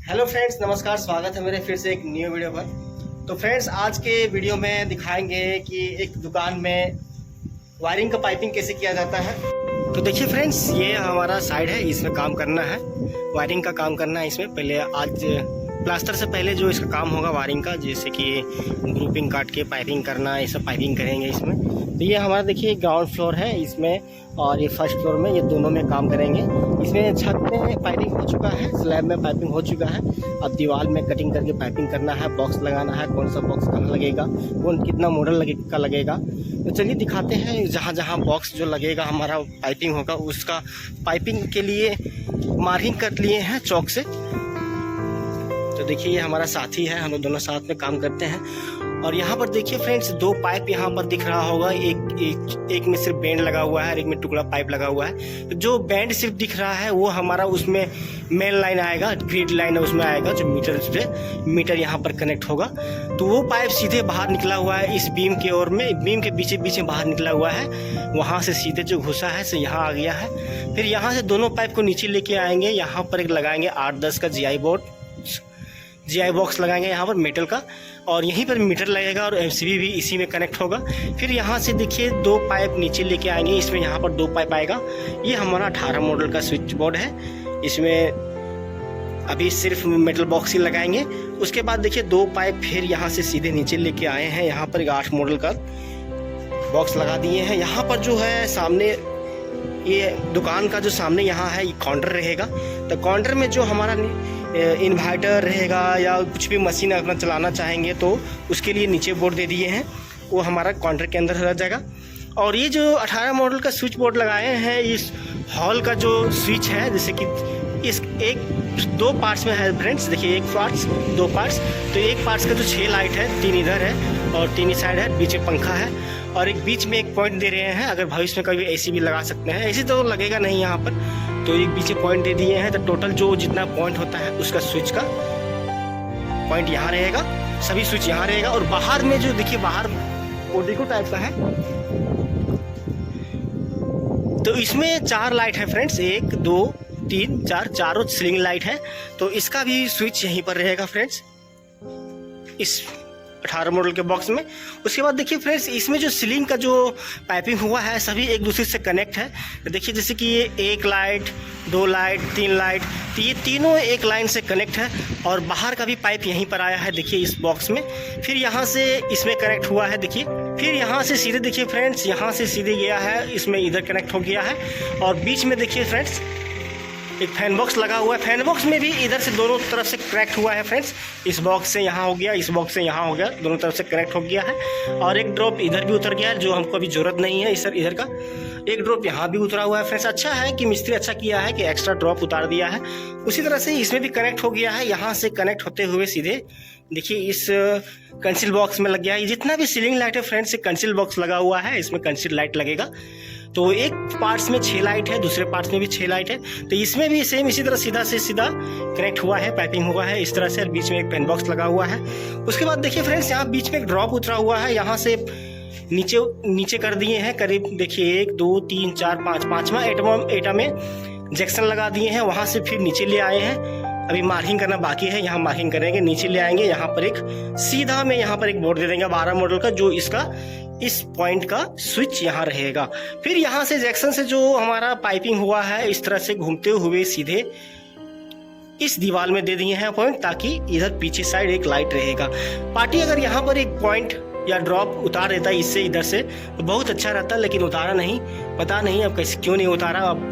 Hello friends, नमस्कार। स्वागत है मेरे फिर से एक न्यू वीडियो पर। तो फ्रेंड्स, आज के वीडियो में दिखाएंगे कि एक दुकान में वायरिंग का पाइपिंग कैसे किया जाता है। तो देखिए फ्रेंड्स, ये हमारा साइड है, इसमें काम करना है, वायरिंग का काम करना है। इसमें पहले आज प्लास्टर से पहले जो इसका काम होगा वायरिंग का, जैसे कि ग्रुपिंग काट के पाइपिंग करना, ये सब पाइपिंग करेंगे इसमें। तो ये हमारा देखिए ग्राउंड फ्लोर है इसमें, और ये फर्स्ट फ्लोर में, ये दोनों में काम करेंगे। इसमें छत में पाइपिंग हो चुका है, स्लैब में पाइपिंग हो चुका है। अब दीवार में कटिंग करके पाइपिंग करना है, बॉक्स लगाना है, कौन सा बॉक्स कहाँ लगेगा, कौन कितना मॉडल का लगेगा। तो चलिए दिखाते हैं। जहाँ जहाँ बॉक्स जो लगेगा हमारा पाइपिंग होगा, उसका पाइपिंग के लिए मार्किंग कर लिए हैं चौक से। तो देखिए ये हमारा साथी है, हम लोग दोनों साथ में काम करते हैं। और यहाँ पर देखिए फ्रेंड्स, दो पाइप यहाँ पर दिख रहा होगा। एक में सिर्फ बैंड लगा हुआ है और एक में टुकड़ा पाइप लगा हुआ है। तो जो बैंड सिर्फ दिख रहा है वो हमारा उसमें मेन लाइन आएगा, ग्रिड लाइन उसमें आएगा, जो मीटर यहाँ पर कनेक्ट होगा। तो वो पाइप सीधे बाहर निकला हुआ है इस बीम के ओर में, बीम के पीछे बाहर निकला हुआ है, वहाँ से सीधे जो घुसा है से यहाँ आ गया है। फिर यहाँ से दोनों पाइप को नीचे लेके आएंगे, यहाँ पर एक लगाएंगे 8-10 का GI बॉक्स लगाएंगे यहाँ पर मेटल का, और यहीं पर मीटर लगेगा और MCB भी इसी में कनेक्ट होगा। फिर यहाँ से देखिए दो पाइप नीचे लेके आएंगे, इसमें यहाँ पर दो पाइप आएगा। ये हमारा 18 मॉडल का स्विच बोर्ड है, इसमें अभी सिर्फ मेटल बॉक्स ही लगाएंगे। उसके बाद देखिए दो पाइप फिर यहाँ से सीधे नीचे लेके आए हैं, यहाँ पर एक 8 मॉडल का बॉक्स लगा दिए हैं। यहाँ पर जो है सामने, ये दुकान का जो सामने यहाँ है, ये काउंटर रहेगा। तो काउंटर में जो हमारा इन्वर्टर रहेगा या कुछ भी मशीन अपना चलाना चाहेंगे तो उसके लिए नीचे बोर्ड दे दिए हैं, वो हमारा काउंटर के अंदर रह जाएगा। और ये जो 18 मॉडल का स्विच बोर्ड लगाए हैं, इस हॉल का जो स्विच है, जैसे कि इस दो पार्ट्स में है फ्रेंड्स। देखिए एक पार्ट्स, दो पार्ट्स। तो एक पार्ट्स का जो 6 लाइट है, 3 इधर है और 3 साइड है, बीच में पंखा है, और एक बीच में एक पॉइंट दे रहे हैं। अगर भविष्य में कभी AC भी लगा सकते हैं, AC तो लगेगा नहीं यहाँ पर, तो एक बीच में पॉइंट दे दिए हैं। तो टोटल जो जितना पॉइंट होता है उसका स्विच का पॉइंट यहाँ रहेगा, सभी स्विच यहाँ रहेगा। और बाहर में जो देखिए, बाहर ओडिको टाइप का है, तो इसमें 4 लाइट है फ्रेंड्स, 1 2 3 4, चारों सीलिंग लाइट है। तो इसका भी स्विच यहीं पर रहेगा फ्रेंड्स, इस 18 मॉडल के बॉक्स में। उसके बाद देखिए फ्रेंड्स, इसमें जो सीलिंग का जो पाइपिंग हुआ है सभी एक दूसरे से कनेक्ट है। देखिए जैसे कि ये 1 लाइट, 2 लाइट, 3 लाइट, तो ये तीनों एक लाइन से कनेक्ट है। और बाहर का भी पाइप यहीं पर आया है, देखिए इस बॉक्स में। फिर यहाँ से इसमें कनेक्ट हुआ है, देखिए। फिर यहाँ से सीधे देखिए फ्रेंड्स, यहाँ से सीधे गया है, इसमें इधर कनेक्ट हो गया है। और बीच में देखिए फ्रेंड्स एक फैन बॉक्स लगा हुआ है, फैन बॉक्स में भी इधर से दोनों तरफ से कनेक्ट हुआ है फ्रेंड्स। इस बॉक्स से यहाँ हो गया, इस बॉक्स से यहाँ हो गया, दोनों तरफ से कनेक्ट हो गया है। और एक ड्रॉप इधर भी उतर गया है, जो हमको अभी जरूरत नहीं है इधर का। एक ड्रॉप यहाँ भी उतरा हुआ है फ्रेंड्स। अच्छा है कि मिस्त्री अच्छा किया है कि एक्स्ट्रा ड्रॉप उतार दिया है। उसी तरह से इसमें भी कनेक्ट हो गया है, यहाँ से कनेक्ट होते हुए सीधे देखिए इस कंसील बॉक्स में लग गया है। जितना भी सीलिंग लाइट है फ्रेंड्स, कंसील बॉक्स लगा हुआ है, इसमें कंसील लाइट लगेगा। तो एक पार्ट्स में 6 लाइट है, दूसरे पार्ट्स में भी 6 लाइट है। तो इसमें भी सेम इसी तरह सीधा से सीधा कनेक्ट हुआ है, पाइपिंग हुआ है इस तरह से, और बीच में एक पेन बॉक्स लगा हुआ है। उसके बाद देखिए फ्रेंड्स, यहाँ बीच में एक ड्रॉप उतरा हुआ है, यहाँ से नीचे कर दिए हैं करीब। देखिए 1 2 3 4 5, पाँचवा एटा में जैक्सन लगा दिए हैं, वहाँ से फिर नीचे ले आए हैं। अभी मार्किंग करना बाकी है, यहाँ मार्किंग करेंगे, नीचे ले आएंगे। यहाँ पर एक सीधा में यहाँ पर एक बोर्ड दे देंगे 12 मॉडल का, जो इसका इस पॉइंट का स्विच यहाँ रहेगा। फिर यहाँ से जैक्सन से जो हमारा पाइपिंग हुआ है, इस तरह से घूमते हुए सीधे इस दीवार में दे दिए हैं पॉइंट, ताकि इधर पीछे साइड एक लाइट रहेगा। पार्टी अगर यहाँ पर एक पॉइंट या ड्रॉप उतार देता है इससे इधर से तो बहुत अच्छा रहता, लेकिन उतारा नहीं, पता नहीं अब कैसे क्यों नहीं उतारा अब।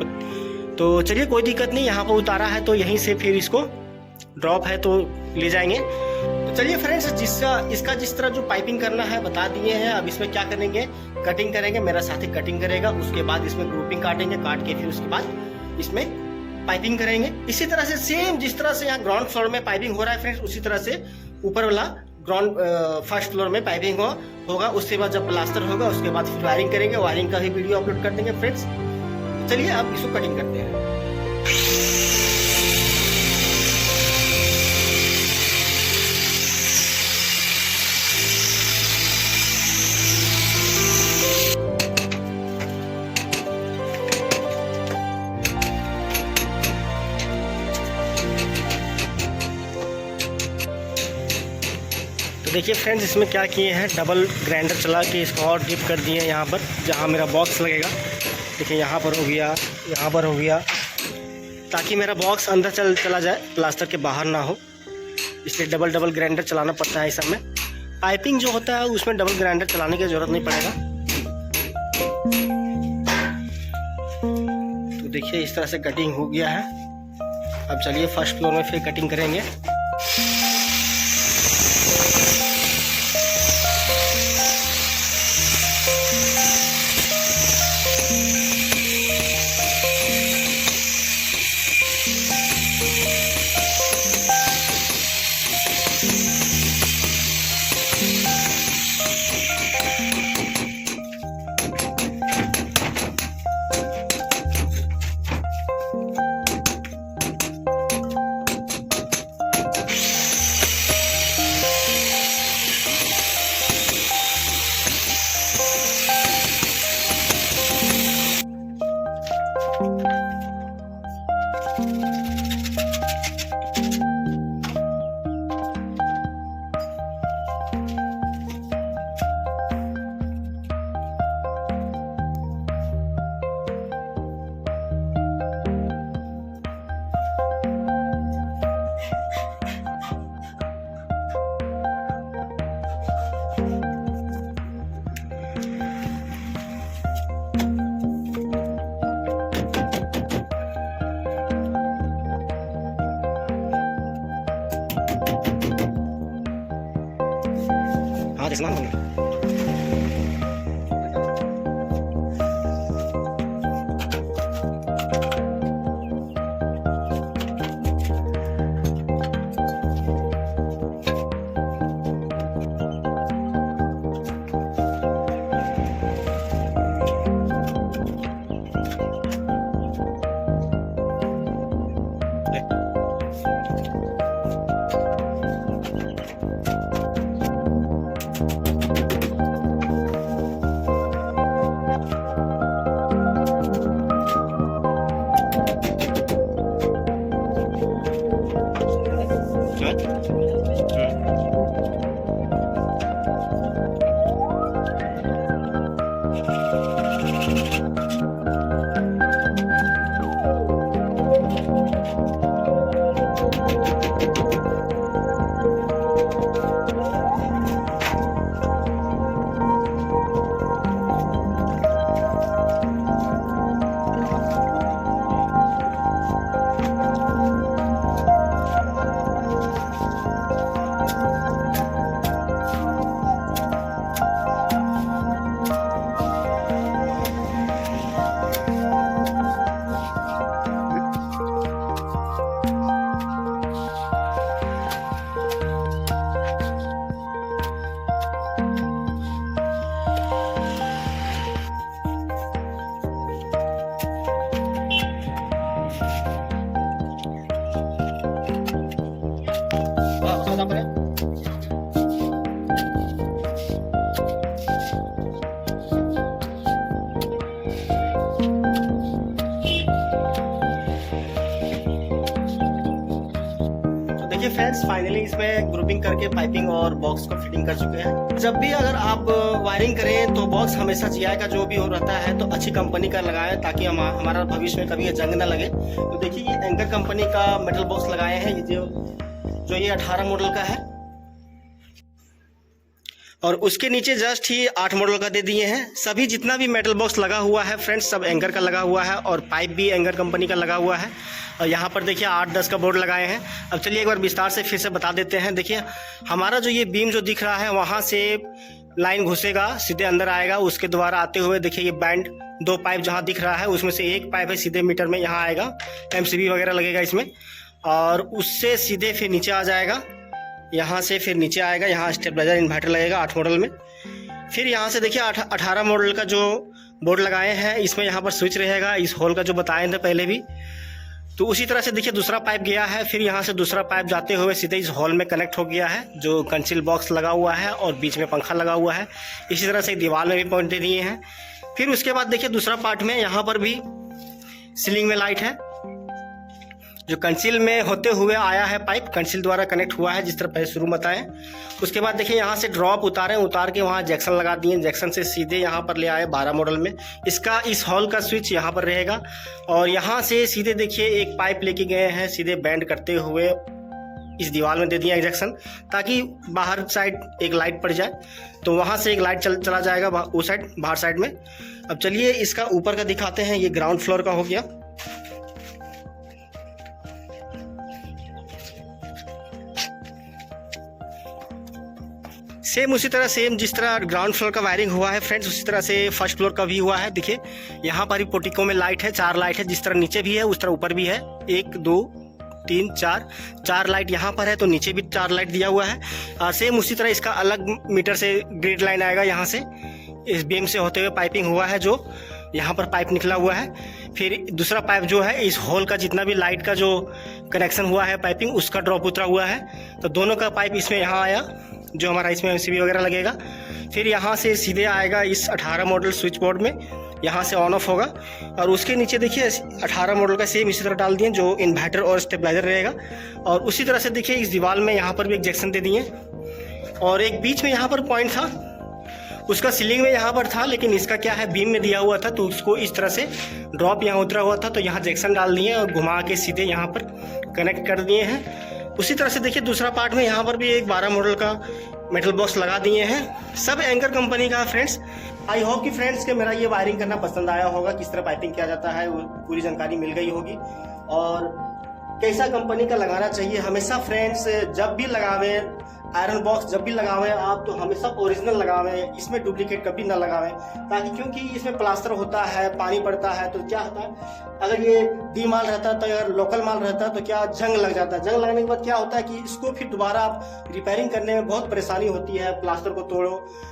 तो चलिए कोई दिक्कत नहीं, यहाँ पर उतारा है तो यहीं से फिर इसको ड्रॉप है तो ले जाएंगे। तो चलिए फ्रेंड्स, इसका जिस तरह जो पाइपिंग करना है बता दिए हैं। अब इसमें क्या करेंगे, कटिंग करेंगे, मेरा साथी कटिंग करेगा। उसके बाद इसमें ग्रुपिंग काटेंगे, काट के फिर उसके बाद इसमें पाइपिंग करेंगे। इसी तरह से सेम जिस तरह से यहाँ ग्राउंड फ्लोर में पाइपिंग हो रहा है फ्रेंड्स, उसी तरह से ऊपर वाला फर्स्ट फ्लोर में पाइपिंग होगा। उसके बाद जब प्लास्टर होगा उसके बाद फिर वायरिंग करेंगे, वायरिंग का भी वीडियो अपलोड कर देंगे फ्रेंड्स। चलिए अब इसको कटिंग करते हैं। देखिए फ्रेंड्स, इसमें क्या किए हैं, डबल ग्राइंडर चला के इसको और डीप कर दिए हैं यहाँ पर जहाँ मेरा बॉक्स लगेगा। देखिए यहाँ पर हो गया, यहाँ पर हो गया, ताकि मेरा बॉक्स अंदर चला जाए, प्लास्टर के बाहर ना हो, इसलिए डबल ग्राइंडर चलाना पड़ता है। इस सब में पाइपिंग जो होता है उसमें डबल ग्राइंडर चलाने की ज़रूरत नहीं पड़ेगा। तो देखिए इस तरह से कटिंग हो गया है। अब चलिए फर्स्ट फ्लोर में फिर कटिंग करेंगे। हाँ देखना फ्रेंड्स फाइनली इसमें ग्रुपिंग करके पाइपिंग और बॉक्स को फिटिंग कर चुके हैं। जब भी अगर आप वायरिंग करें तो बॉक्स हमेशा जीआई का जो भी हो रहता है तो अच्छी कंपनी का लगाएं, ताकि हमारा भविष्य में कभी ये जंग ना लगे। तो देखिए ये एंकर कंपनी का मेटल बॉक्स लगाए हैं, जो ये 18 मॉडल का है, और उसके नीचे जस्ट ही 8 मॉडल का दे दिए हैं। सभी जितना भी मेटल बॉक्स लगा हुआ है फ्रेंड्स सब एंकर का लगा हुआ है, और पाइप भी एंकर कंपनी का लगा हुआ है। और यहाँ पर देखिए 8-10 का बोर्ड लगाए हैं। अब चलिए एक बार विस्तार से फिर से बता देते हैं। देखिए हमारा जो ये बीम जो दिख रहा है वहाँ से लाइन घुसेगा, सीधे अंदर आएगा, उसके द्वारा आते हुए देखिए ये बैंड 2 पाइप जहाँ दिख रहा है उसमें से एक पाइप है सीधे मीटर में यहाँ आएगा, MCB वगैरह लगेगा इसमें, और उससे सीधे फिर नीचे आ जाएगा, यहाँ से फिर नीचे आएगा, यहाँ स्टेबलाइजर इन्वर्टर लगेगा 8 मॉडल में। फिर यहाँ से देखिए 18 मॉडल का जो बोर्ड लगाए हैं इसमें यहाँ पर स्विच रहेगा, इस होल का जो बताए थे पहले भी। तो उसी तरह से देखिए दूसरा पाइप गया है, फिर यहाँ से दूसरा पाइप जाते हुए सीधे इस हॉल में कनेक्ट हो गया है, जो कंसील बॉक्स लगा हुआ है और बीच में पंखा लगा हुआ है। इसी तरह से दीवार में भी पॉइंट दे दिए हैं। फिर उसके बाद देखिए दूसरा पार्ट में यहाँ पर भी सीलिंग में लाइट है, जो कंसील में होते हुए आया है पाइप, कंसील द्वारा कनेक्ट हुआ है, जिस तरह पहले शुरू में बताएं। उसके बाद देखिए यहाँ से ड्रॉप उतार के वहाँ जैक्सन लगा दिए, जैक्सन से सीधे यहाँ पर ले आए 12 मॉडल में। इसका इस हॉल का स्विच यहाँ पर रहेगा और यहाँ से सीधे देखिए एक पाइप लेके गए हैं, सीधे बैंड करते हुए इस दीवार में दे दिया जैक्सन, ताकि बाहर साइड एक लाइट पड़ जाए, तो वहाँ से एक लाइट चला जाएगा उस साइड, बाहर साइड में। अब चलिए इसका ऊपर का दिखाते हैं। ये ग्राउंड फ्लोर का हो गया। सेम उसी तरह जिस तरह ग्राउंड फ्लोर का वायरिंग हुआ है फ्रेंड्स, उसी तरह से फर्स्ट फ्लोर का भी हुआ है। देखिए यहाँ पर ही पोर्टिको में लाइट है, 4 लाइट है, जिस तरह नीचे भी है उस तरह ऊपर भी है। 1 2 3 4 लाइट यहाँ पर है, तो नीचे भी 4 लाइट दिया हुआ है। सेम उसी तरह इसका अलग मीटर से ग्रिड लाइन आएगा, यहाँ से इस बीम से होते हुए पाइपिंग हुआ है, जो यहाँ पर पाइप निकला हुआ है। फिर दूसरा पाइप जो है इस हॉल का जितना भी लाइट का जो कनेक्शन हुआ है पाइपिंग, उसका ड्रॉप उतरा हुआ है, तो दोनों का पाइप इसमें यहाँ आया, जो हमारा इसमें एमसीबी वगैरह लगेगा। फिर यहाँ से सीधे आएगा इस 18 मॉडल स्विच बोर्ड में, यहाँ से ऑन ऑफ होगा। और उसके नीचे देखिए 18 मॉडल का सेम इसी तरह डाल दिए, जो इन्वर्टर और स्टेबलाइजर रहेगा। और उसी तरह से देखिए इस दीवार में यहाँ पर भी एक जैक्सन दे दिए, और एक बीच में यहाँ पर पॉइंट था, उसका सीलिंग में यहाँ पर था, लेकिन इसका क्या है बीम में दिया हुआ था, तो उसको इस तरह से ड्रॉप यहाँ उतरा हुआ था, तो यहाँ जैक्सन डाल दिए और घुमा के सीधे यहाँ पर कनेक्ट कर दिए हैं। उसी तरह से देखिए दूसरा पार्ट में यहाँ पर भी एक 12 मॉडल का मेटल बॉक्स लगा दिए हैं, सब एंकर कंपनी का है फ्रेंड्स। आई होप कि फ्रेंड्स के मेरा ये वायरिंग करना पसंद आया होगा, किस तरह पाइपिंग किया जाता है, वो पूरी जानकारी मिल गई होगी, और कैसा कंपनी का लगाना चाहिए। हमेशा फ्रेंड्स जब भी लगावे आयरन बॉक्स, जब भी लगावें आप, तो हमेशा ओरिजिनल लगावें, इसमें डुप्लीकेट कभी ना लगावें, ताकि क्योंकि इसमें प्लास्टर होता है, पानी पड़ता है, तो क्या होता है अगर ये डी माल रहता है, तो अगर लोकल माल रहता है तो क्या जंग लग जाता है। जंग लगने के बाद क्या होता है कि इसको फिर दोबारा आप रिपेयरिंग करने में बहुत परेशानी होती है, प्लास्टर को तोड़ो।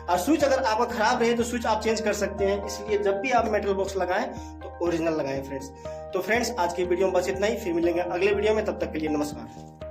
और स्विच अगर आपका खराब रहे तो स्विच आप चेंज कर सकते हैं, इसलिए जब भी आप मेटल बॉक्स लगाएं तो ओरिजिनल लगाएं फ्रेंड्स। तो फ्रेंड्स आज की वीडियो में बस इतना ही, फिर मिलेंगे अगले वीडियो में, तब तक के लिए नमस्कार।